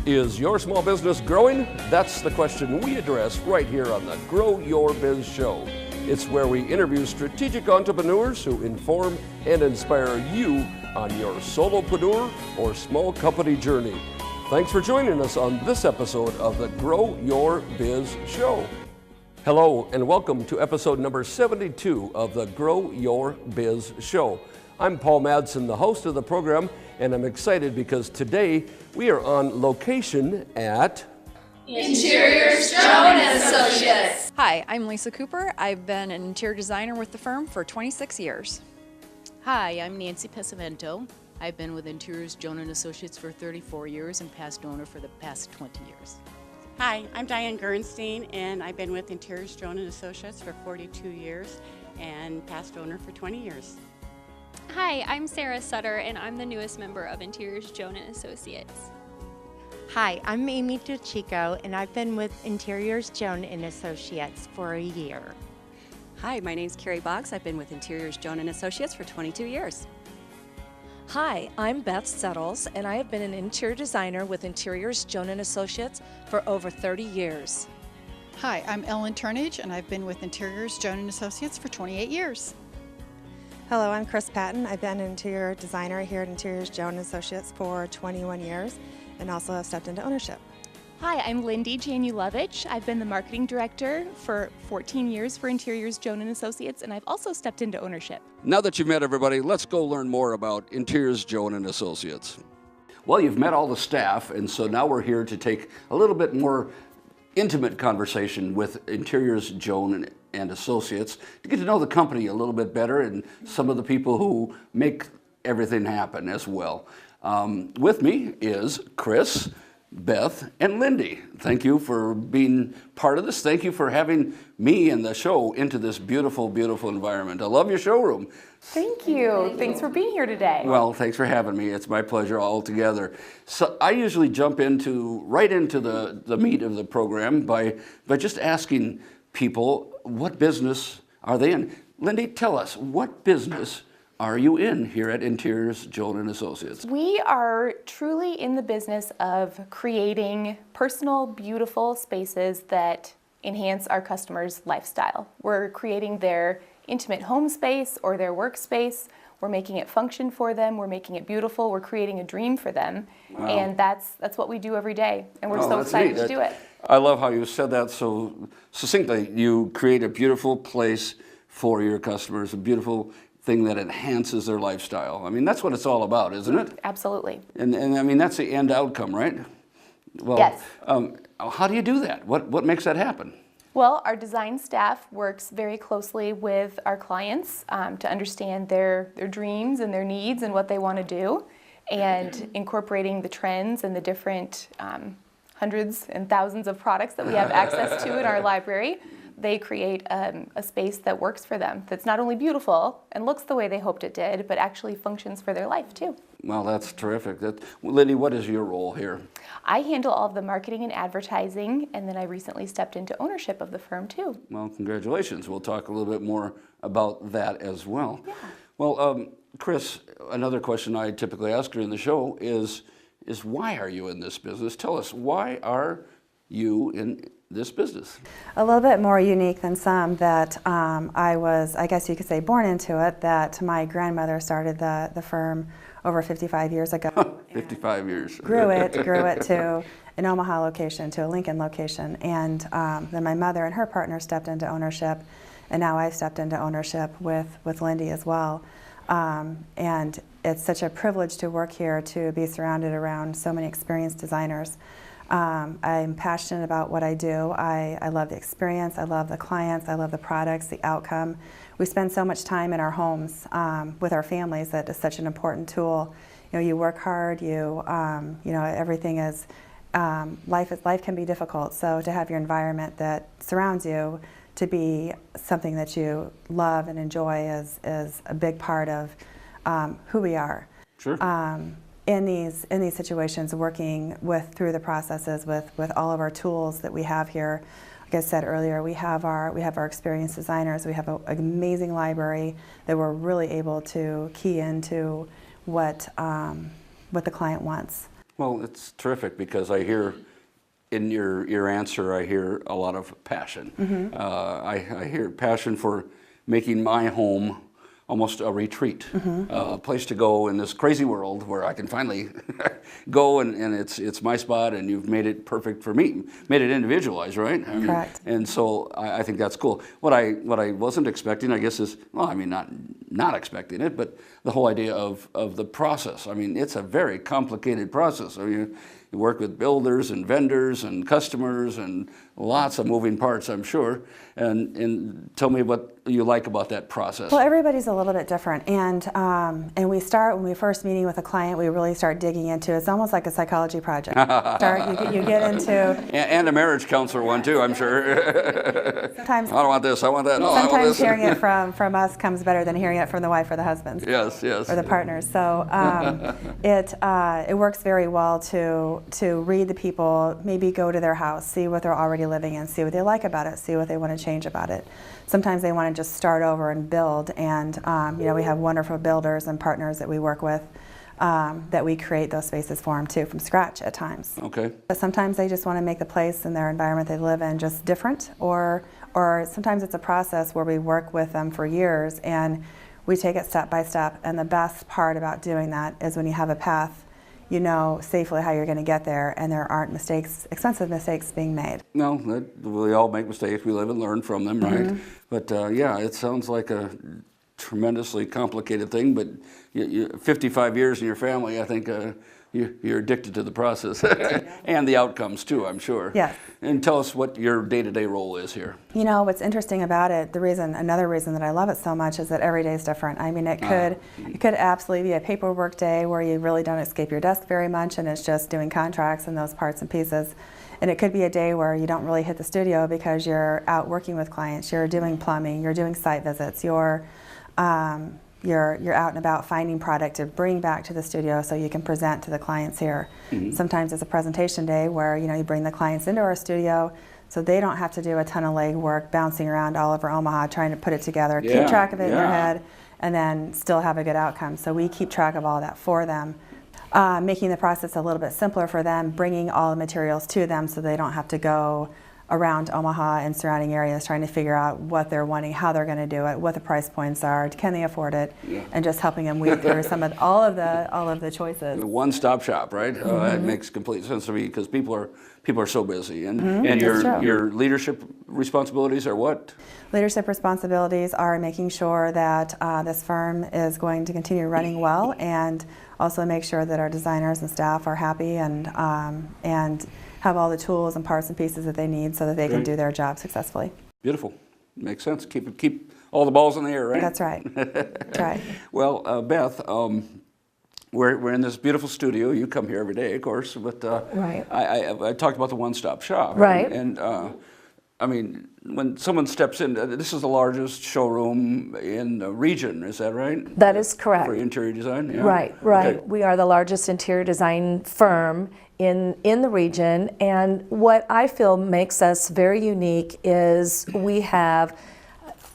Is your small business growing? That's the question we address right here on the Grow Your Biz Show. It's where we interview strategic entrepreneurs who inform and inspire you on your solopreneur or small company journey. Thanks for joining us on this episode of the Grow Your Biz Show. Hello and welcome to episode number 72 of the Grow Your Biz Show. I'm Paul Madsen, the host of the program, and I'm excited because today we are on location at Interiors Joan & Associates. Hi, I'm Lisa Cooper. I've been an interior designer with the firm for 26 years. Hi, I'm Nancy Pesavento. I've been with Interiors Joan & Associates for 34 years and past owner for the past 20 years. Hi, I'm Diane Gernstein, and I've been with Interiors Joan & Associates for 42 years and past owner for 20 years. Hi, I'm Sarah Sutter, and I'm the newest member of Interiors Joan & Associates. Hi, I'm Amy DeChico, and I've been with Interiors Joan & Associates for a year. Hi, my name's Carrie Boggs. I've been with Interiors Joan & Associates for 22 years. Hi, I'm Beth Settles, and I have been an interior designer with Interiors Joan & Associates for over 30 years. Hi, I'm Ellen Turnage, and I've been with Interiors Joan & Associates for 28 years. Hello, I'm Kris Patton. I've been an interior designer here at Interiors Joan & Associates for 21 years and also have stepped into ownership. Hi, I'm Lindi Janulovich. I've been the marketing director for 14 years for Interiors Joan & Associates, and I've also stepped into ownership. Now that you've met everybody, let's go learn more about Interiors Joan & Associates. Well, you've met all the staff, and so now we're here to take a little bit more intimate conversation with Interiors Joan & Associates to get to know the company a little bit better and some of the people who make everything happen as well. With me is Kris, Beth, and Lindi. Thank you for being part of this. Thank you for having me and the show into this beautiful, beautiful environment. I love your showroom. Thank you. Thanks for being here today. Well, thanks for having me. It's my pleasure altogether. So I usually jump right into the meat of the program by just asking people, what business are they in? Lindi, tell us, what business are you in here at Interiors Joan & Associates? We are truly in the business of creating personal, beautiful spaces that enhance our customers' lifestyle. We're creating their intimate home space or their workspace. We're making it function for them. We're making it beautiful. We're creating a dream for them. Wow. And that's what we do every day. And we're so excited to do it. I love how you said that so succinctly. You create a beautiful place for your customers, a beautiful thing that enhances their lifestyle. I mean, that's what it's all about, isn't it? Absolutely. And I mean, that's the end outcome, right? Well, yes. How do you do that? What makes that happen? Well, our design staff works very closely with our clients to understand their dreams and their needs and what they want to do, and incorporating the trends and the different hundreds and thousands of products that we have access to in our library. They create a space that works for them, that's not only beautiful and looks the way they hoped it did, but actually functions for their life too. Well, that's terrific. Lindi, what is your role here? I handle all of the marketing and advertising, and then I recently stepped into ownership of the firm too. Well, congratulations. We'll talk a little bit more about that as well. Yeah. Well, Kris, another question I typically ask during the show is why are you in this business? Tell us, why are you in this business? A little bit more unique than some that I was, I guess you could say, born into it, that my grandmother started the firm over 55 years ago. 55 years. Grew it to an Omaha location, to a Lincoln location, and then my mother and her partner stepped into ownership, and now I've stepped into ownership with Lindi as well. And it's such a privilege to work here, to be surrounded around so many experienced designers. I'm passionate about what I do. I love the experience, I love the clients, I love the products, the outcome. We spend so much time in our homes with our families that is such an important tool. You know, you work hard, you know, everything is, life can be difficult, so to have your environment that surrounds you to be something that you love and enjoy is a big part of who we are. Sure. In these situations, working through the processes with all of our tools that we have here. Like I said earlier, we have our experienced designers. We have an amazing library that we're really able to key into what the client wants. Well, it's terrific because I hear in your answer, I hear a lot of passion. I hear passion for making my home almost a retreat, a place to go in this crazy world where I can finally go and it's my spot, and you've made it perfect for me, made it individualized, right? I mean, Correct. And so I think that's cool. What I wasn't expecting, I guess, is, well, I mean, not expecting it, but the whole idea of the process. I mean, it's a very complicated process. I mean, you work with builders and vendors and customers and lots of moving parts, I'm sure. And tell me what you like about that process. Well, everybody's a little bit different, and we start when we first meeting with a client. We really start digging into. It's almost like a psychology project. You get into and a marriage counselor one too, I'm sure. Sometimes I don't want this. I want that. No, I want sometimes this. hearing it from us comes better than hearing it from the wife or the husband. Yes, yes. Or the partners. So it works very well to read the people, maybe go to their house, see what they're already living in, see what they like about it, see what they want to change about it. Sometimes they want to just start over and build, and we have wonderful builders and partners that we work with that we create those spaces for them too, from scratch at times. Okay. But sometimes they just want to make the place and their environment they live in just different, or sometimes it's a process where we work with them for years and we take it step by step. And the best part about doing that is when you have a path, you know safely how you're going to get there, and there aren't expensive mistakes being made. No, we all make mistakes. We live and learn from them, right? But yeah, it sounds like a tremendously complicated thing, but 55 years in your family, I think you're addicted to the process and the outcomes too, I'm sure. Yes. And tell us what your day-to-day role is here. You know, what's interesting about it, another reason that I love it so much is that every day is different. I mean, it could absolutely be a paperwork day where you really don't escape your desk very much and it's just doing contracts and those parts and pieces. And it could be a day where you don't really hit the studio because you're out working with clients, you're doing plumbing, you're doing site visits, you're out and about finding product to bring back to the studio so you can present to the clients here. Sometimes it's a presentation day where you bring the clients into our studio so they don't have to do a ton of leg work bouncing around all over Omaha trying to put it together, keep track of it in your head, and then still have a good outcome. So we keep track of all that for them, making the process a little bit simpler for them, bringing all the materials to them so they don't have to go around Omaha and surrounding areas trying to figure out what they're wanting, how they're going to do it, what the price points are, can they afford it, and just helping them weed through all of the choices. One-stop shop, right? That makes complete sense to me because people are so busy. And your leadership responsibilities are what? Leadership responsibilities are making sure that this firm is going to continue running well, and also make sure that our designers and staff are happy and have all the tools and parts and pieces that they need so that they can do their job successfully. Beautiful. Makes sense. Keep all the balls in the air, right? That's right. That's right. Well, Beth, we're in this beautiful studio. You come here every day, of course, but right. I talked about the one-stop shop. Right. And I mean, when someone steps in, this is the largest showroom in the region, is that right? That is correct. For interior design? Yeah. Right. Okay. We are the largest interior design firm in the region, and what I feel makes us very unique is we have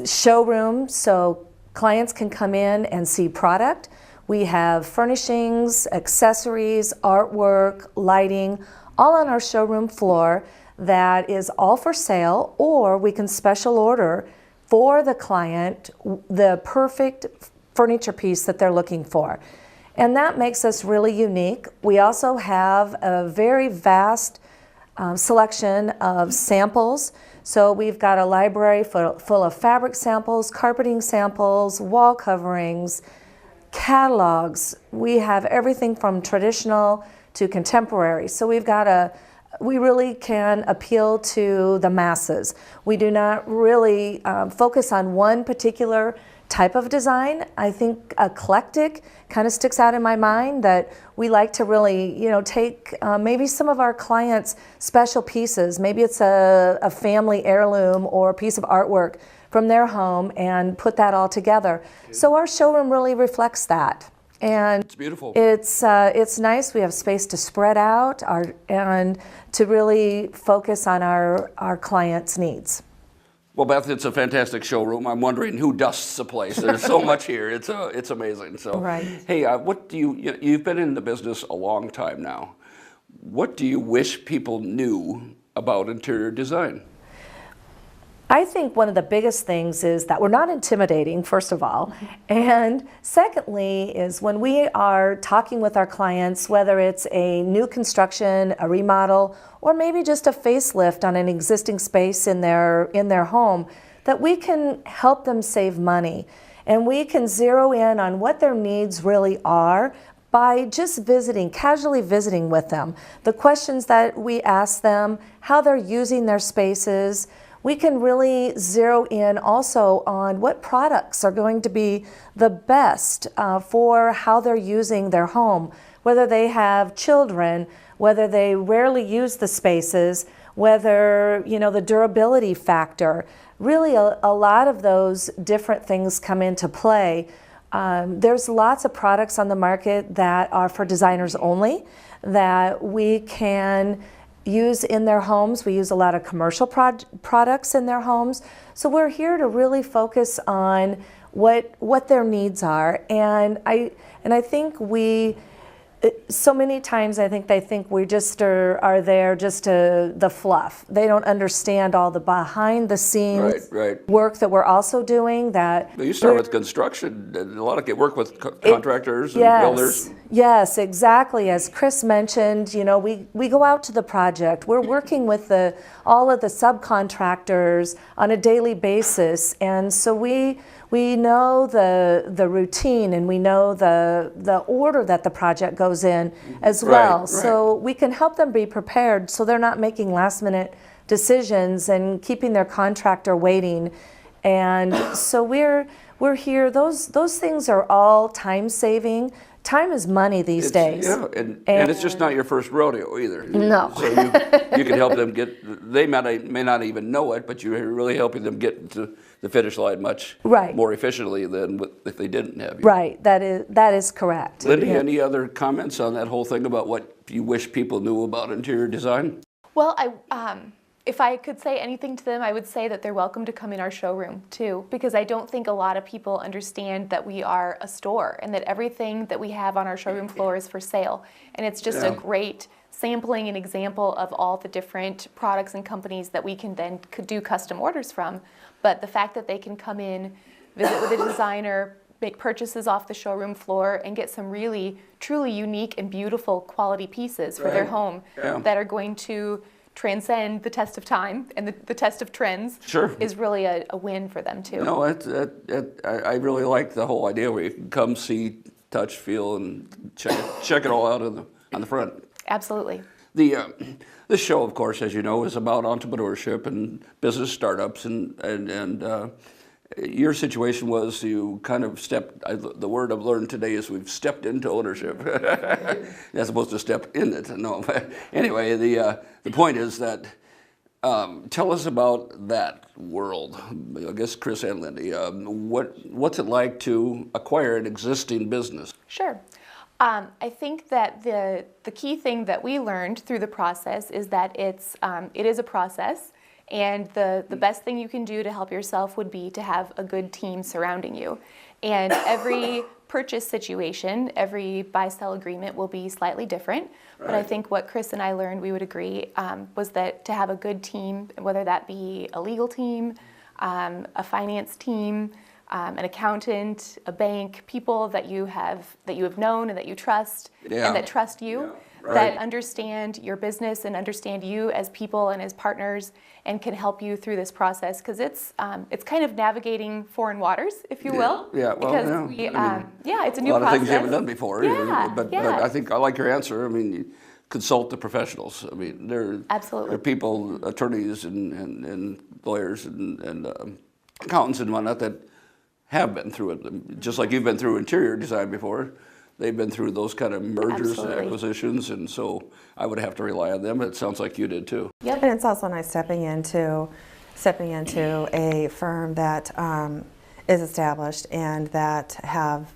showroom, so clients can come in and see product. We have furnishings, accessories, artwork, lighting, all on our showroom floor that is all for sale, or we can special order for the client the perfect furniture piece that they're looking for. And that makes us really unique. We also have a very vast selection of samples. So we've got a library full of fabric samples, carpeting samples, wall coverings, catalogs. We have everything from traditional to contemporary. So we really can appeal to the masses. We do not really focus on one particular type of design. I think eclectic kind of sticks out in my mind, that we like to really, take maybe some of our clients' special pieces. Maybe it's a family heirloom or a piece of artwork from their home and put that all together. So our showroom really reflects that. And it's beautiful. It's nice. We have space to spread out and to really focus on our clients' needs. Well, Beth, it's a fantastic showroom. I'm wondering who dusts the place. There's so much here. It's amazing. So, right. Hey, what do you've been in the business a long time now. what do you wish people knew about interior design? I think one of the biggest things is that we're not intimidating, first of all. And secondly is when we are talking with our clients, whether it's a new construction, a remodel, or maybe just a facelift on an existing space in their home, that we can help them save money. And we can zero in on what their needs really are by just visiting, casually visiting with them. The questions that we ask them, how they're using their spaces. We can really zero in also on what products are going to be the best for how they're using their home, whether they have children, whether they rarely use the spaces, whether, you know, the durability factor. Really a lot of those different things come into play. There's lots of products on the market that are for designers only that we can use in their homes. We use a lot of commercial products in their homes. So we're here to really focus on what their needs are. And I think so many times I think they think we just are there just to the fluff. They don't understand all the behind the scenes work that we're also doing. But you start with construction, and a lot of work with contractors and builders. Yes, exactly. As Kris mentioned, you know, we go out to the project. We're working with all of the subcontractors on a daily basis, and so we know the routine, and we know the order that the project goes in as well. So we can help them be prepared so they're not making last minute decisions and keeping their contractor waiting. And so we're here. Those things are all time saving. Time is money these days. Yeah, and it's just not your first rodeo either. No. So you can help them they may not even know it, but you're really helping them get to the finish line much more efficiently than if they didn't have you. Right, that is correct. Lindi, any other comments on that whole thing about what you wish people knew about interior design? Well, if I could say anything to them, I would say that they're welcome to come in our showroom too, because I don't think a lot of people understand that we are a store and that everything that we have on our showroom floor is for sale. And it's just a great sampling and example of all the different products and companies that we can then do custom orders from. But the fact that they can come in, visit with a designer, make purchases off the showroom floor, and get some really, truly unique and beautiful quality pieces for their home that are going to transcend the test of time and the test of trends is really a win for them too. No, I really like the whole idea where you can come, see, touch, feel, and check it all out on the front. Absolutely. This show, of course, as you know, is about entrepreneurship and business startups, and your situation was you kind of the word I've learned today is we've stepped into ownership as opposed to step in it. No, but anyway, the point is that tell us about that world. I guess Kris and Lindi, what's it like to acquire an existing business? Sure. I think that the key thing that we learned through the process is that it is a process. And the best thing you can do to help yourself would be to have a good team surrounding you. And every purchase situation, every buy-sell agreement will be slightly different. But I think what Kris and I learned, we would agree, was that to have a good team, whether that be a legal team, a finance team, an accountant, a bank, people that you have known and that you trust and that trust you. That understand your business and understand you as people and as partners and can help you through this process, because it's kind of navigating foreign waters, if you will. Yeah, well, because it's a new process. A lot of things you haven't done before. But I think I like your answer. I mean, you consult the professionals. I mean, they're people, attorneys and lawyers and accountants and whatnot that have been through it, just like you've been through interior design before. They've been through those kind of mergers and acquisitions, and so I would have to rely on them. It sounds like you did too. Yep, and it's also nice stepping into a firm that is established and that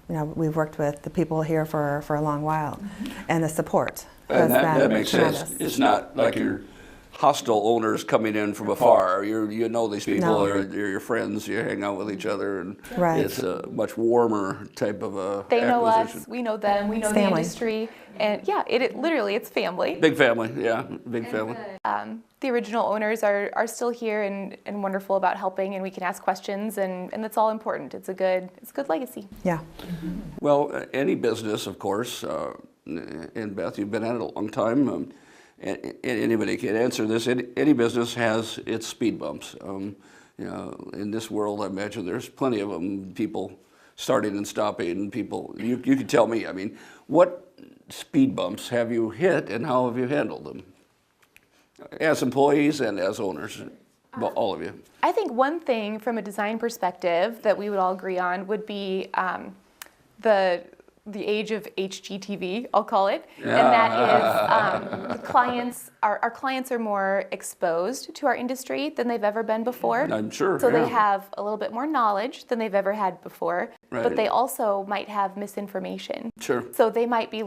we've worked with the people here for a long while, and the support. And that makes sense. It's not like you're hostile owners coming in from afar. You know these people, or you're your friends, you hang out with each other, and it's a much warmer type of a They know acquisition. us, we know them, we know the Family. industry, and yeah, literally it's family. Big family, yeah, big family. The original owners are still here and wonderful about helping, and we can ask questions, and that's all important. It's a good legacy. Yeah. Well, any business, of course, and Beth, you've been at it a long time. Anybody can answer this. Any business has its speed bumps. You know, in this world, I imagine there's plenty of them. People starting and stopping. People, you can tell me. I mean, what speed bumps have you hit, and how have you handled them, as employees and as owners? Well, all of you. I think one thing from a design perspective that we would all agree on would be the age of HGTV, I'll call it, and that is the clients. Our clients are more exposed to our industry than they've ever been before. I'm sure. So they have a little bit more knowledge than they've ever had before, Right. but they also might have misinformation. Sure. So they might be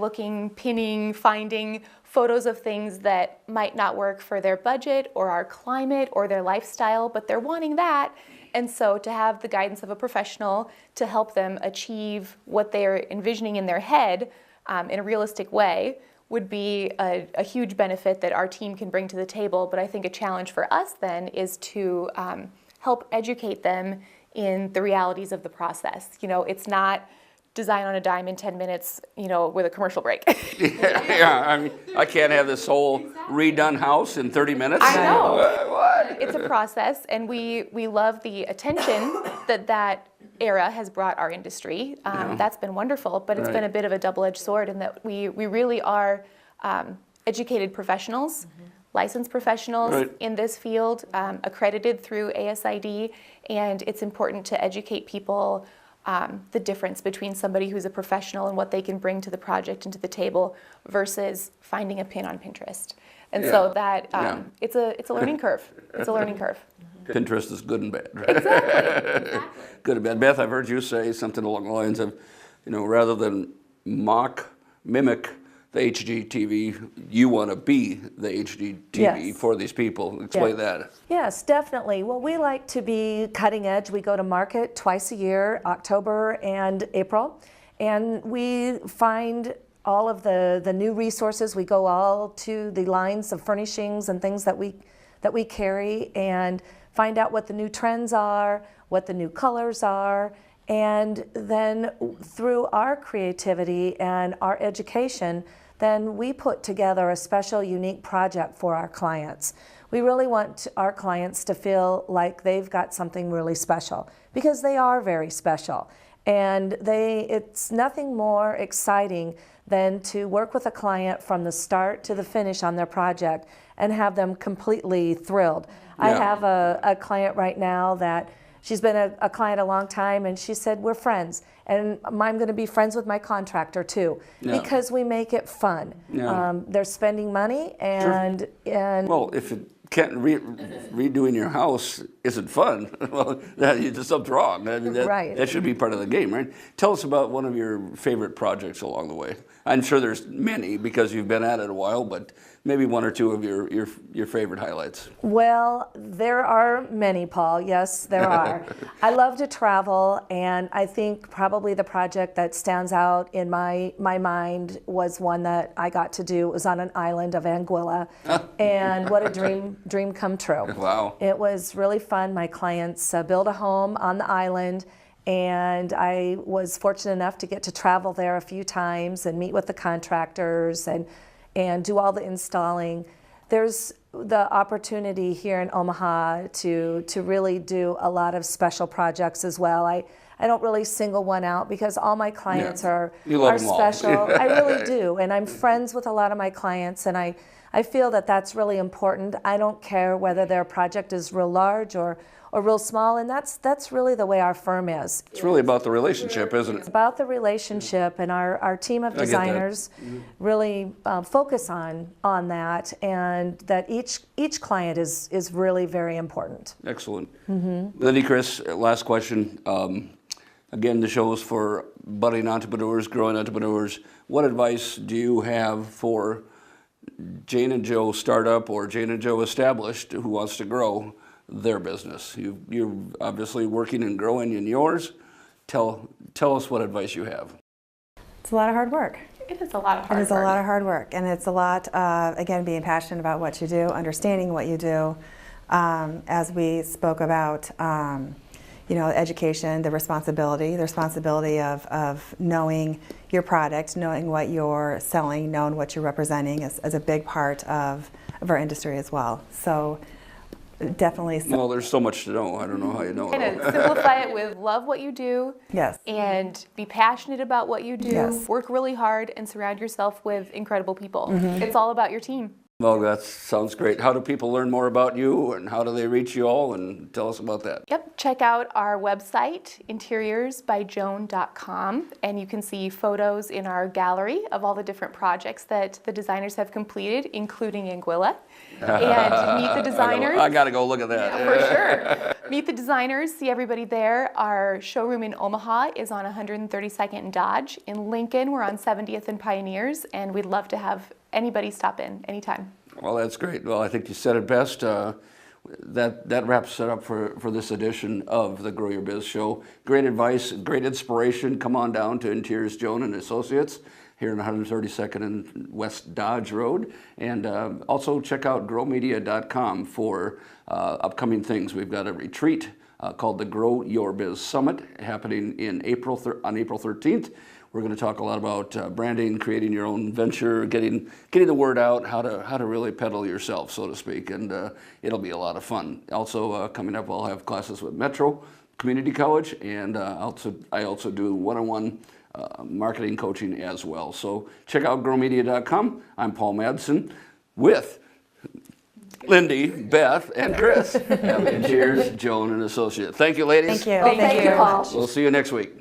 pinning, finding photos of things that might not work for their budget or our climate or their lifestyle, but they're wanting that. And so to have the guidance of a professional to help them achieve what they're envisioning in their head in a realistic way would be a huge benefit that our team can bring to the table. But I think a challenge for us then is to help educate them in the realities of the process. You know, it's not design on a dime in 10 minutes, you know, with a commercial break. Yeah, I mean, I can't have this whole redone house in 30 minutes. I know. What? It's a process, and we love the attention that era has brought our industry. That's been wonderful, but it's been a bit of a double-edged sword in that we really are educated professionals, licensed professionals in this field, accredited through ASID, and it's important to educate people the difference between somebody who's a professional and what they can bring to the project and to the table versus finding a pin on Pinterest. And so that it's a learning curve. It's a learning curve. Pinterest is good and bad, right? Exactly. Good and bad. Beth, I've heard you say something along the lines of, you know, rather than mimic the HGTV, you want to be the HGTV for these people. Explain that. Yes, definitely. Well, we like to be cutting edge. We go to market twice a year, October and April, and we find all of the new resources. We go all to the lines of furnishings and things that we carry and find out what the new trends are, what the new colors are, and then through our creativity and our education, then we put together a special, unique project for our clients. We really want our clients to feel like they've got something really special, because they are very special. And it's nothing more exciting than to work with a client from the start to the finish on their project and have them completely thrilled. I have a client right now that she's been a client a long time, and she said, we're friends, and I'm going to be friends with my contractor too, because we make it fun. They're spending money, and well, if it can't redoing your house isn't fun, well, something's wrong. I mean, that should be part of the game, right? Tell us about one of your favorite projects along the way. I'm sure there's many because you've been at it a while, but maybe one or two of your favorite highlights. Well, there are many, Paul. Yes, there are. I love to travel, and I think probably the project that stands out in my mind was one that I got to do. It was on an island of Anguilla, and what a dream come true. Wow. It was really fun. My clients built a home on the island, and I was fortunate enough to get to travel there a few times and meet with the contractors and do all the installing. There's the opportunity here in Omaha to really do a lot of special projects as well. I don't really single one out because all my clients are special. I really do, and I'm friends with a lot of my clients, and I feel that that's really important. I don't care whether their project is real large or real small, and that's really the way our firm is. It's really about the relationship, isn't it? It's about the relationship, and our team of designers really focus on that, and that each client is really very important. Excellent. Lindi, Kris, last question. Again, the show is for budding entrepreneurs, growing entrepreneurs. What advice do you have for Jane and Joe startup or Jane and Joe established who wants to grow their business. You're obviously working and growing in yours. Tell us what advice you have. It's a lot of hard work. It is a lot of hard work. It is a lot of hard work, and it's a lot of, again, being passionate about what you do, understanding what you do. As we spoke about, you know, education, the responsibility of knowing your product, knowing what you're selling, knowing what you're representing is a big part of our industry as well. So definitely. Well, there's so much to know. I don't know how you know it Kind all. of simplify it with love what you do. Yes. And be passionate about what you do. Yes. Work really hard and surround yourself with incredible people. Mm-hmm. It's all about your team. Well, that sounds great. How do people learn more about you, and how do they reach you all? And tell us about that. Yep, check out our website, interiorsbyjoan.com, and you can see photos in our gallery of all the different projects that the designers have completed, including Anguilla. And meet the designers. I gotta go look at that. Yeah, for sure. Meet the designers, see everybody there. Our showroom in Omaha is on 132nd and Dodge. In Lincoln, we're on 70th and Pioneers, and we'd love to have anybody stop in anytime. Well, that's great. Well, I think you said it best. That wraps it up for this edition of the Grow Your Biz Show. Great advice, great inspiration. Come on down to Interiors Joan and Associates here on 132nd and West Dodge Road. And also check out growmedia.com for upcoming things. We've got a retreat called the Grow Your Biz Summit happening in on April 13th. We're going to talk a lot about branding, creating your own venture, getting the word out, how to really peddle yourself, so to speak, and it'll be a lot of fun. Also coming up, I'll have classes with Metro Community College, and I also do one-on-one marketing coaching as well. So check out growmedia.com. I'm Paul Madsen with Lindi, Beth, and Kris. Cheers, Joan and Associates. Thank you, ladies. Thank you. Thank you, Paul. We'll see you next week.